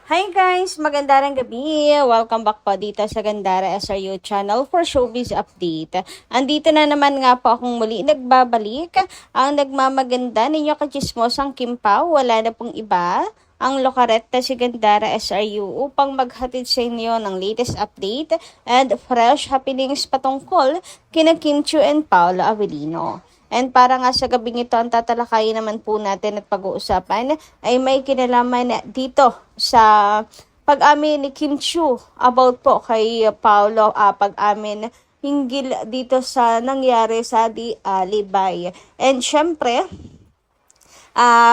Hi guys! Magandang gabi! Welcome back po dito sa Gandara SRU channel for showbiz update. Andito na naman nga po akong muli nagbabalik. Ang nagmamaganda ninyo kachismosang Kim Pao, wala na pong iba. Ang lokareta si Gandara SRU upang maghatid sa inyo ng latest update and fresh happenings patungkol kina Kim Chiu and Paolo Avellino. And para nga sa gabing ito, ang tatalakayin naman po natin at pag-uusapan ay may kinalaman dito sa pag-amin ni Kim Chiu about po kay Paolo, pag-amin hinggil dito sa nangyari sa Di Alibay. And syempre,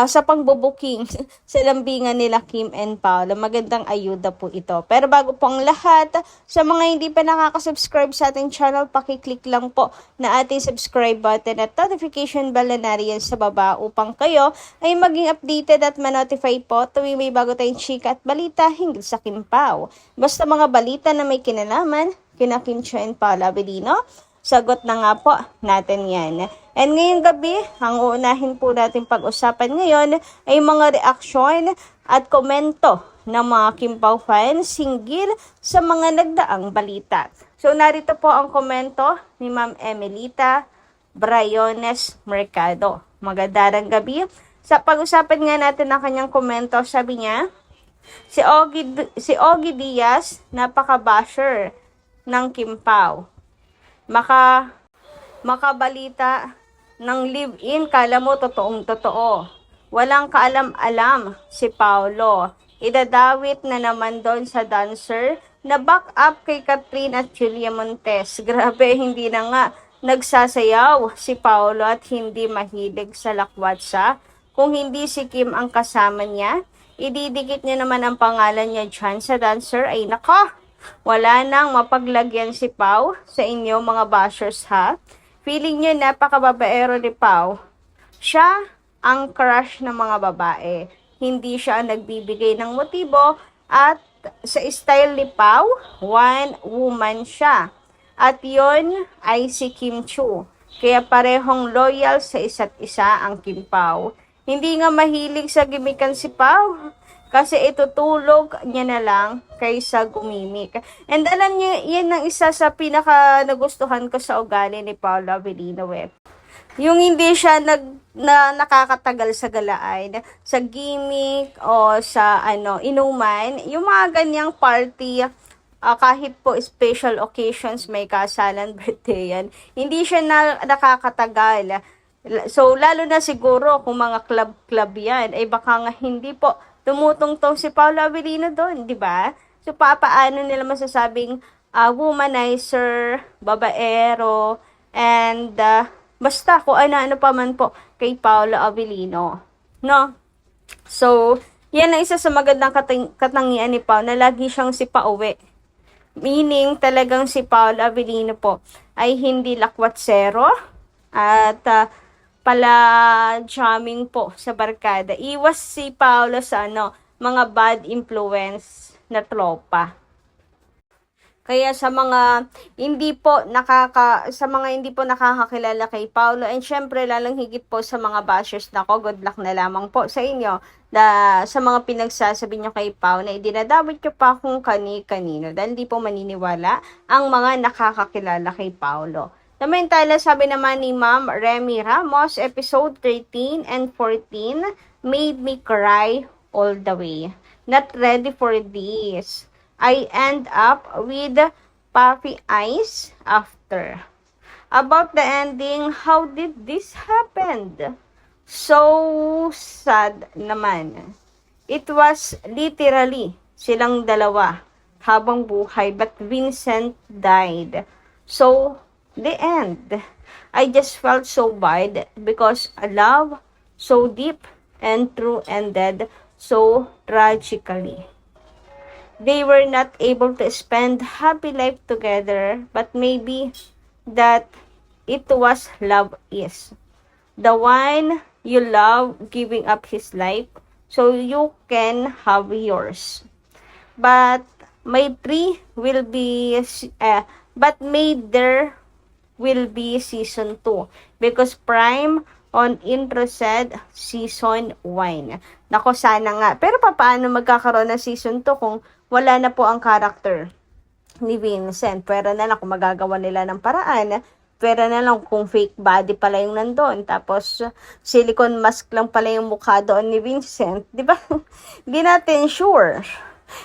sa pangbubuking sa lambingan nila Kim and Paolo. Magandang ayuda po ito. Pero bago po ang lahat, sa mga hindi pa nakaka-subscribe sa ating channel, pakiclick lang po na ating subscribe button at notification bell na nariyan sa baba upang kayo ay maging updated at manotify po tuwing may bago tayong chika at balita hinggil sa Kim Pao. Basta mga balita na may kinalaman, kina Kim Chiu and Paolo Avellino, sagot na nga po natin yan. And ngayong gabi, ang uunahin po natin pag-usapan ngayon ay mga reaksyon at komento ng mga Kim Pao fans hinggil sa mga nagdaang balita. So narito po ang komento ni Ma'am Emelita Brayones Mercado. Magandang gabi. Sa pag-usapan nga natin ang kanyang komento, sabi niya, si Ogie Diaz, napaka-basher ng Kim Pao. Makabalita ng live-in, kala mo totoong-totoo. Walang kaalam-alam si Paolo. Idadawit na naman doon sa dancer na back up kay Catherine at Julia Montes. Grabe, hindi na nga nagsasayaw si Paolo at hindi mahilig sa lakwatsa. Kung hindi si Kim ang kasama niya, ididikit niya naman ang pangalan niya dyan sa dancer. Ay nako! Wala nang mapaglagyan si Pao sa inyo mga bashers ha. Feeling niyo napakababaero ni Pao. Siya ang crush ng mga babae. Hindi siya ang nagbibigay ng motibo at sa style ni Pao, one woman siya. At yon ay si Kim Chiu. Kaya parehong loyal sa isa't isa ang Kim Pao. Hindi nga mahilig sa gimikan si Pao. Kasi itutulog niya na lang kaysa gumimik. And alam niyo, yan ang isa sa pinaka nagustuhan ko sa ugali ni Paolo Avellino. Yung hindi siya nakakatagal sa galaan, sa gimmick o sa inuman, yung mga ganyang party, kahit po special occasions, may kasalan, birthday yan, hindi siya nakakatagal. So, lalo na siguro kung mga club-club yan, ay baka nga hindi po tumutungtong si Paolo Avellino doon, di ba? So, paano nila masasabing womanizer, babaero, and basta kung ano-ano pa man po kay Paolo Avellino. No? So, yan ang isa sa magandang katangian ni Paolo na lagi siyang si pauwi. Meaning, talagang si Paolo Avellino po ay hindi lakwatsero at jamming po sa barkada. Iwas si Paolo sa mga bad influence na tropa. Kaya sa mga hindi po nakakakilala kay Paolo, and syempre lalong higit po sa mga bashers, nako, good luck na lamang po sa inyo sa mga pinagsasabi nyo kay Paolo na idinadawit nyo pa kung kani-kanino dahil hindi po maniniwala ang mga nakakakilala kay Paolo. Samantala, sabi naman ni Ma'am Remy Ramos, episode 13 and 14 made me cry all the way. Not ready for this. I end up with puffy eyes after. About the ending, how did this happen? So sad naman. It was literally silang dalawa habang buhay, but Vincent died. So, the end. I just felt so bad because a love so deep and true ended so tragically. They were not able to spend happy life together, but maybe that it was love is. The one you love giving up his life so you can have yours. But may there will be season 2 because prime on Introsed Season 1. Nako, sana nga. Pero paano magkakaroon ng Season 2 kung wala na po ang character ni Vincent? Pero na lang kung magagawa nila ng paraan. Pero na lang kung fake body pala yung nandun. Tapos, silicone mask lang pala yung mukha doon ni Vincent. Di ba? Hindi natin sure.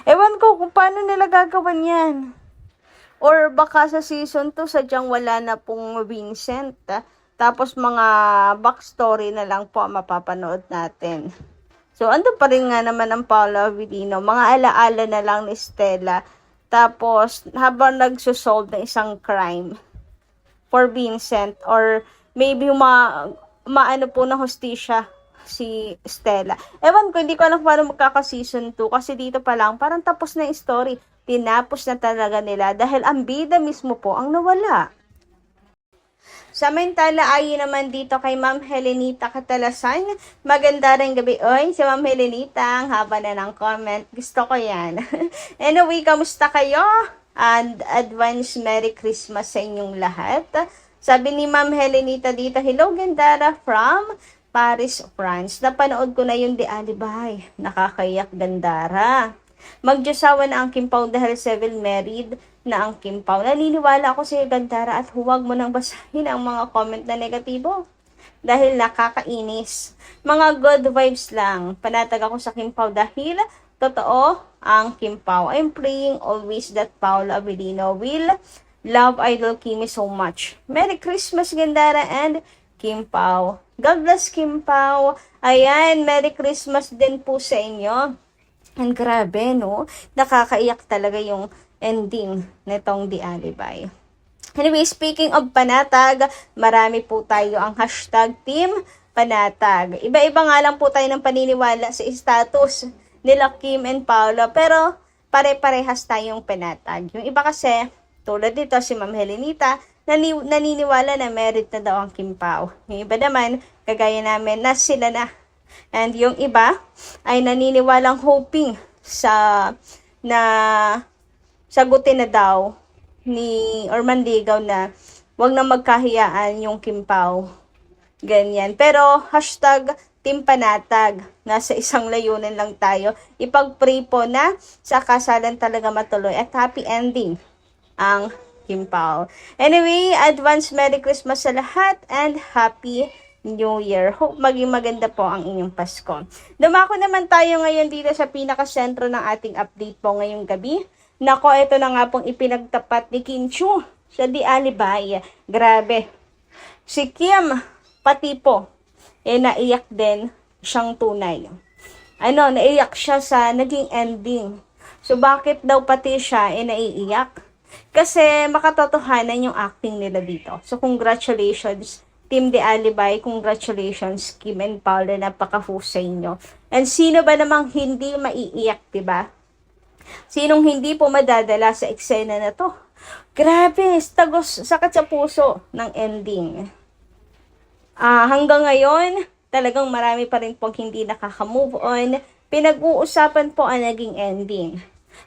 Ewan ko kung paano nila gagawan yan. Or baka sa season 2, sadyang wala na pong Vincent. Tapos mga backstory na lang po ang mapapanood natin. So, andun pa rin nga naman ang Paolo Avellino. Mga alaala na lang ni Stella. Tapos, habang nagsosolve ng isang crime for Vincent, or maybe maano po ng hustisya si Stella. Ewan ko, hindi ko alam paano magkaka-season 2 kasi dito pa lang, parang tapos na yung story. Tinapos na talaga nila dahil ang bida mismo po ang nawala. Samantala, ayon naman dito kay Ma'am Helenita Catalasan. Maganda rin gabi. Oy, si Ma'am Helenita, ang haba na ng comment. Gusto ko yan. Anyway, kamusta kayo? And advance Merry Christmas sa inyong lahat. Sabi ni Ma'am Helenita dito, hello Gandara from Paris, France. Napanood ko na yung The Alibay. Nakakayak Gandara. Magdiyosawa na ang Kim Pao dahil civil married na ang Kim Pao. Naniniwala ako sa Gandara at huwag mo nang basahin ang mga comment na negatibo. Dahil nakakainis. Mga good vibes lang. Panatag ako sa Kim Pao dahil totoo ang Kim Pao. I'm praying always that Paolo Avellino will love Idol Kimi so much. Merry Christmas Gandara and Kim Pao. God bless Kim Pao. Ayan, Merry Christmas din po sa inyo. And grabe, no? Nakakaiyak talaga yung ending nitong The Alibay. Anyway, speaking of panatag, marami po tayo ang hashtag Team Panatag. Iba-iba nga lang po tayo ng paniniwala sa status nila Kim and Paolo, pero pare-parehas tayong panatag. Yung iba kasi, tulad dito si Ma'am Helenita, naniniwala na merit na daw ang Kim Pao. Yung iba naman, kagaya namin, na sila na. And yung iba ay naniniwalang hoping na sagutin na daw ni or manligaw na wag na magkahiyaan yung Kim Pao. Ganyan. Pero hashtag Team Panatag. Nasa isang layunan lang tayo. Ipag-pray po na sa kasalan talaga matuloy at happy ending ang Kim Pao. Anyway, advance Merry Christmas sa lahat and Happy New Year. Hope maging maganda po ang inyong Pasko. Dumako naman tayo ngayon dito sa pinakasentro ng ating update po ngayong gabi. Nako, ito na nga pong ipinagtapat ni Kim Chiu sa The Alibay. Grabe. Si Kim, pati po, naiyak din siyang tunay. Naiyak siya sa naging ending. So, bakit daw pati siya naiiyak? Kasi makatotohanan yung acting nila dito. So, congratulations Team The Alibay, congratulations Kim and Paolo, napakahusay nyo. And sino ba namang hindi maiiyak, diba? Sinong hindi po madadala sa eksena na to? Grabe, tagos, sakit sa puso ng ending. Hanggang ngayon, talagang marami pa rin pong hindi nakaka-move on. Pinag-uusapan po ang naging ending.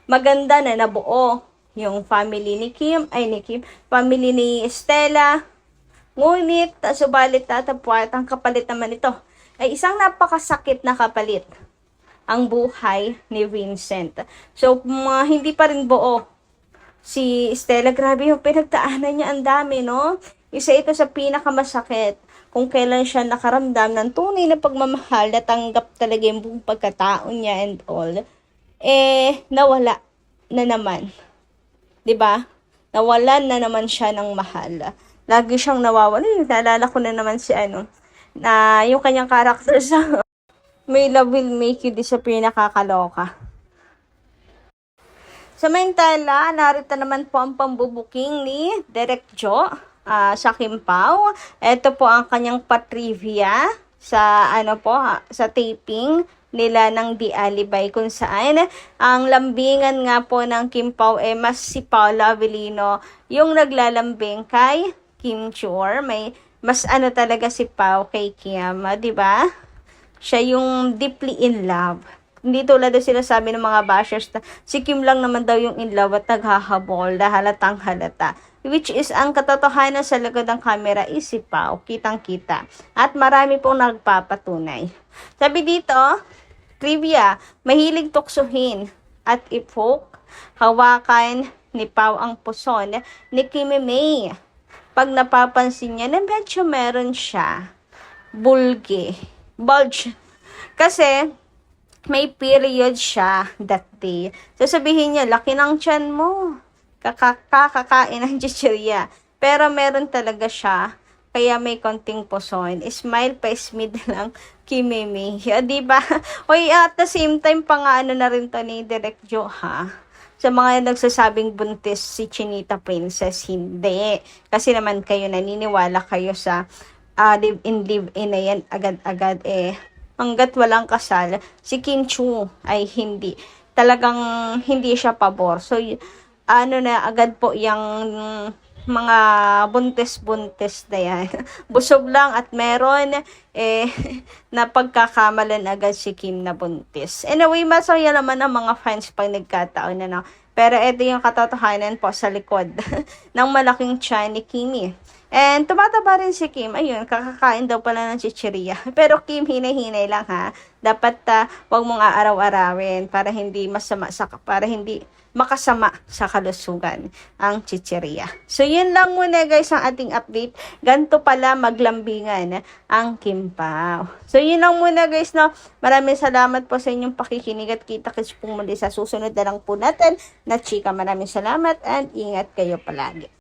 Maganda na nabuo yung family ni family ni Stella. Ngunit, subalit tatapwat, ang kapalit naman ito ay isang napakasakit na kapalit, ang buhay ni Vincent. So, hindi pa rin buo si Stella. Grabe yung pinagdaanan niya, ang dami, no? Isa ito sa pinakamasakit kung kailan siya nakaramdam ng tunay na pagmamahal, natanggap talaga yung buong pagkatao niya and all. Nawala na naman. 'Di ba? Nawalan na naman siya ng mahal. Lagi siyang nawawala. Naalala ko na naman si na yung kanyang character sa May Love Will Make You Disappear, nakakaloka. Samantala, narito naman po ang pambubuking ni Direk Jo sa Kim Pao. Ito po ang kanyang patrivia sa sa taping nila ng The Alibay, kung saan ang lambingan nga po ng Kim Pao mas si Paolo Avellino yung naglalambing kay Kim Chur. May mas talaga si Pao kay Kim, 'di ba? Siya yung deeply in love. Hindi tulad na sinasabi ng mga bashers na si Kim lang naman daw yung in love at naghahabol na halatang halata. Which is, ang katotohanan sa likod ng camera is si Pao, kitang-kita. At marami pong nagpapatunay. Sabi dito, trivia, mahilig tuksuhin at i-poke, hawakan ni Pao ang puson ni Kimi May. Pag napapansin niya na medyo meron siya, bulge. Kasi, may period siya that day. So, sabihin niya, laki ng tiyan mo. Kakakain ng chichirya. Pero meron talaga siya. Kaya may konting puson. Smile pa, smid lang kay Mimi. Diba? Oy, at the same time, pang-ano na rin to ni Direk Jo, ha? Sa mga nagsasabing buntis si Chinita Princess, hindi. Kasi naman kayo, naniniwala kayo sa live-in na yan agad-agad hanggat walang kasal, si Kim Chu ay hindi. Talagang hindi siya pabor. So, ano na, agad po yung mga buntis-buntis na yan. Busog lang at meron, na pagkakamalan agad si Kim na buntis. Anyway, masaya naman ang mga fans pag nagkataon na. Pero ito yung katotohanan po sa likod ng malaking tiyan ni Kimi. And tumataba rin si Kim. Ayun, kakakain daw pala ng chichirya. Pero Kim, hinay-hinay lang ha. Dapat wag mong aaraw-arawin para hindi makasama sa kalusugan ang chichirya. So, yun lang muna guys ang ating update. Ganto pala maglambingan ang Kim Pao. So, yun lang muna guys, no. Maraming salamat po sa inyong pakikinig at kita-kits po muli sa susunod na lang po natin na chika. Maraming salamat and ingat kayo palagi.